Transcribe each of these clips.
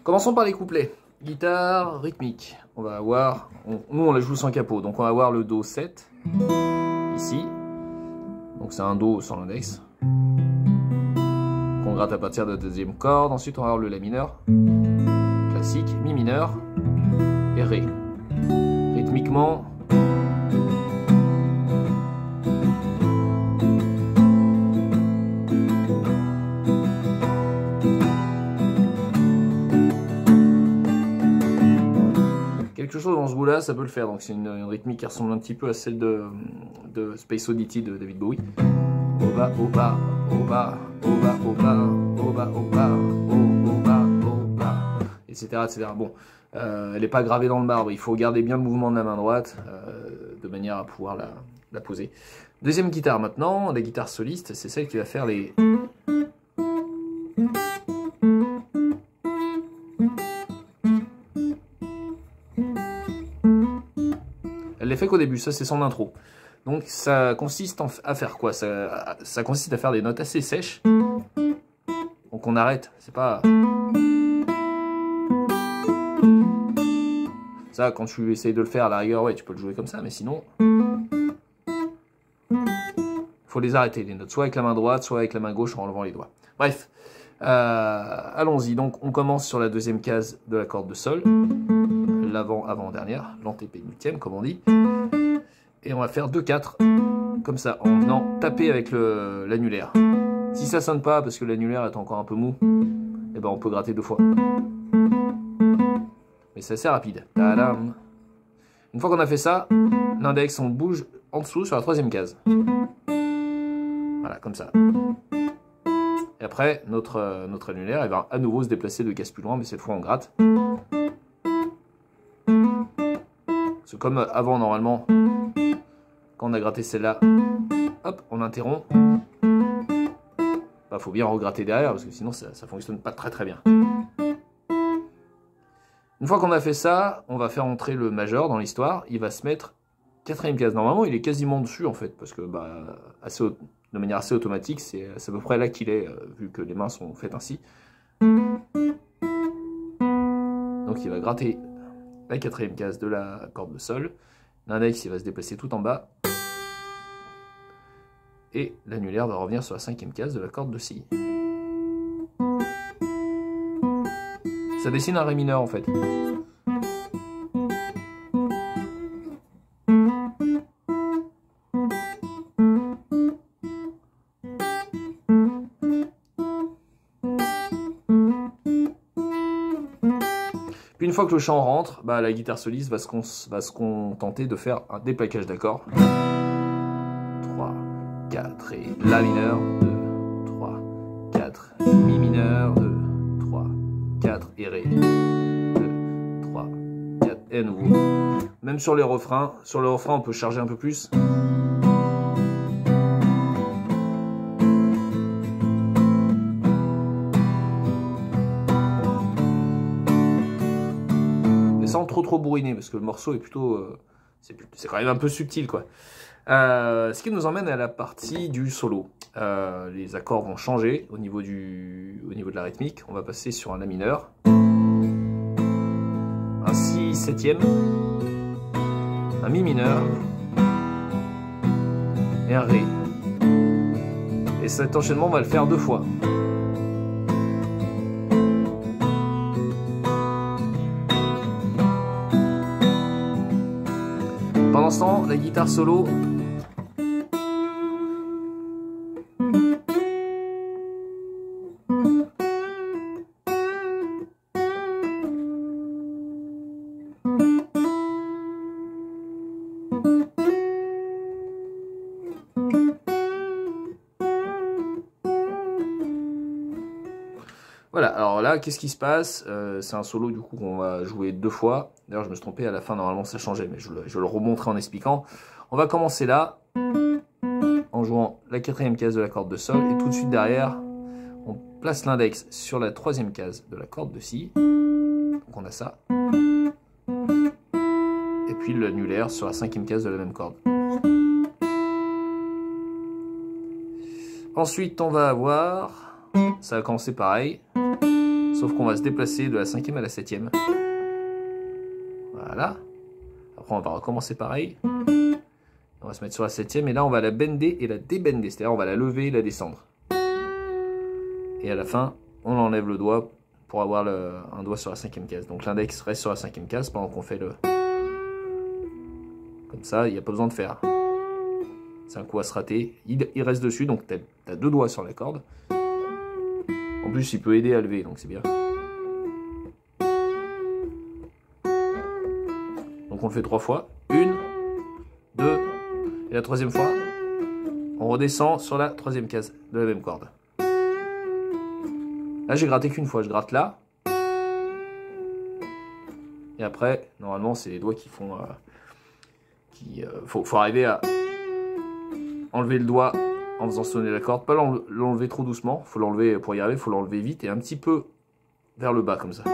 Commençons par les couplets. Guitare rythmique. On va avoir, nous on la joue sans capot, donc on va avoir le Do 7 ici. Donc c'est un Do sans l'index. Qu'on gratte à partir de la deuxième corde. Ensuite on va avoir le La mineur. Classique, Mi mineur et Ré. Rythmiquement. Quelque chose dans ce goût-là, ça peut le faire. Donc c'est une rythmique qui ressemble un petit peu à celle de Space Oddity de David Bowie. Oba, oba, oba, oba, oba, oba, oba, oba, oba, etc., etc. Bon, elle n'est pas gravée dans le marbre. Il faut garder bien le mouvement de la main droite de manière à pouvoir la poser. Deuxième guitare maintenant, la guitare soliste, c'est celle qui va faire les... Elle les fait qu'au début, ça c'est son intro. Donc ça consiste à faire quoi? Ça consiste à faire des notes assez sèches. Donc on arrête, c'est pas... Ça, quand tu essayes de le faire à la rigueur, ouais, tu peux le jouer comme ça, mais sinon... Faut les arrêter, les notes, soit avec la main droite, soit avec la main gauche en enlevant les doigts. Bref, allons-y. Donc on commence sur la deuxième case de la corde de Sol. L'avant-avant-dernière, l'antépénultième comme on dit. Et on va faire 2-4, comme ça, en venant taper avec l'annulaire. Si ça sonne pas, parce que l'annulaire est encore un peu mou, eh ben on peut gratter 2 fois. Mais c'est assez rapide. Tadam. Une fois qu'on a fait ça, l'index, on bouge en dessous sur la troisième case. Voilà, comme ça. Et après, notre annulaire, il va à nouveau se déplacer 2 cases plus loin, mais cette fois on gratte. C'est comme avant, normalement, quand on a gratté celle-là, hop, on interrompt. Bah, faut bien regratter derrière, parce que sinon ça fonctionne pas très très bien. Une fois qu'on a fait ça, on va faire entrer le majeur dans l'histoire. Il va se mettre 4ème case. Normalement, il est quasiment dessus, en fait, parce que bah, de manière assez automatique, c'est à peu près là qu'il est, vu que les mains sont faites ainsi. Donc il va gratter la 4ème case de la corde de Sol. L'index, il va se déplacer tout en bas. Et l'annulaire va revenir sur la 5ème case de la corde de Si. Ça dessine un Ré mineur en fait. Puis une fois que le chant rentre, bah, la guitare soliste va se contenter de faire un déplaquage d'accords. 3, 4 et La mineur, 2, 3, 4, Mi mineur, 2, 3, 4 et Ré, 2, 3, 4 et à nouveau. Même sur les refrains, on peut charger un peu plus. Mais sans trop bourriner, parce que le morceau est plutôt... c'est quand même un peu subtil, quoi. Ce qui nous emmène à la partie du solo. Les accords vont changer au niveau de la rythmique. On va passer sur un La mineur, un Si 7ème, un Mi mineur et un Ré. Et cet enchaînement, on va le faire 2 fois. Pendant ce temps, la guitare solo... Voilà, alors là, qu'est-ce qui se passe? C'est un solo du coup qu'on va jouer 2 fois. D'ailleurs, je me suis trompé, à la fin, normalement, ça changeait, mais je le remontrerai en expliquant. On va commencer là, en jouant la 4ème case de la corde de Sol, et tout de suite derrière, on place l'index sur la 3ème case de la corde de Si. Donc on a ça. Et puis l'annulaire sur la 5ème case de la même corde. Ensuite, on va avoir... Ça va commencer pareil. Sauf qu'on va se déplacer de la 5e à la 7e. Voilà. Après, on va recommencer pareil. On va se mettre sur la 7e. Et là, on va la bender et la débender. C'est-à-dire, on va la lever et la descendre. Et à la fin, on enlève le doigt pour avoir un doigt sur la 5e case. Donc, l'index reste sur la 5e case pendant qu'on fait le... Comme ça, il n'y a pas besoin de faire. C'est un coup à se rater. Il reste dessus, donc tu as 2 doigts sur la corde. En plus, il peut aider à lever, donc c'est bien. Donc on le fait 3 fois. 1, 2, et la 3e fois, on redescend sur la 3e case de la même corde. Là, j'ai gratté qu'une fois. Je gratte là. Et après, normalement, c'est les doigts qui font... faut arriver à enlever le doigt en faisant sonner la corde. Pas l'enlever trop doucement. Faut l'enlever, pour y arriver, il faut l'enlever vite et un petit peu vers le bas, comme ça.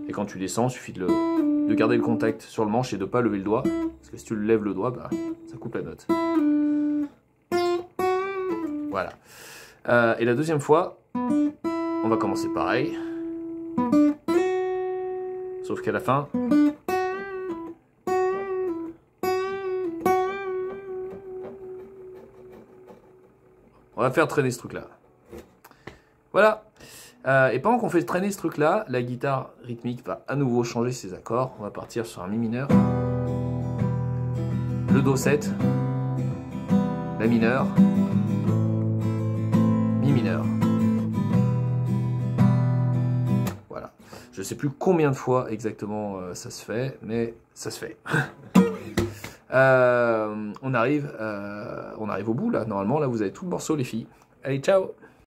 Et quand tu descends, il suffit de garder le contact sur le manche et de ne pas lever le doigt. Parce que si tu lèves le doigt, bah, ça coupe la note. Voilà. Et la 2e fois, on va commencer pareil. Sauf qu'à la fin, on va faire traîner ce truc-là. Voilà. Et pendant qu'on fait traîner ce truc-là, la guitare rythmique va à nouveau changer ses accords. On va partir sur un mi mineur, le do 7, la mineur, mi mineur. Voilà. Je ne sais plus combien de fois exactement ça se fait, mais ça se fait. On arrive au bout là. Normalement, là, vous avez tout le morceau, les filles. Allez, ciao!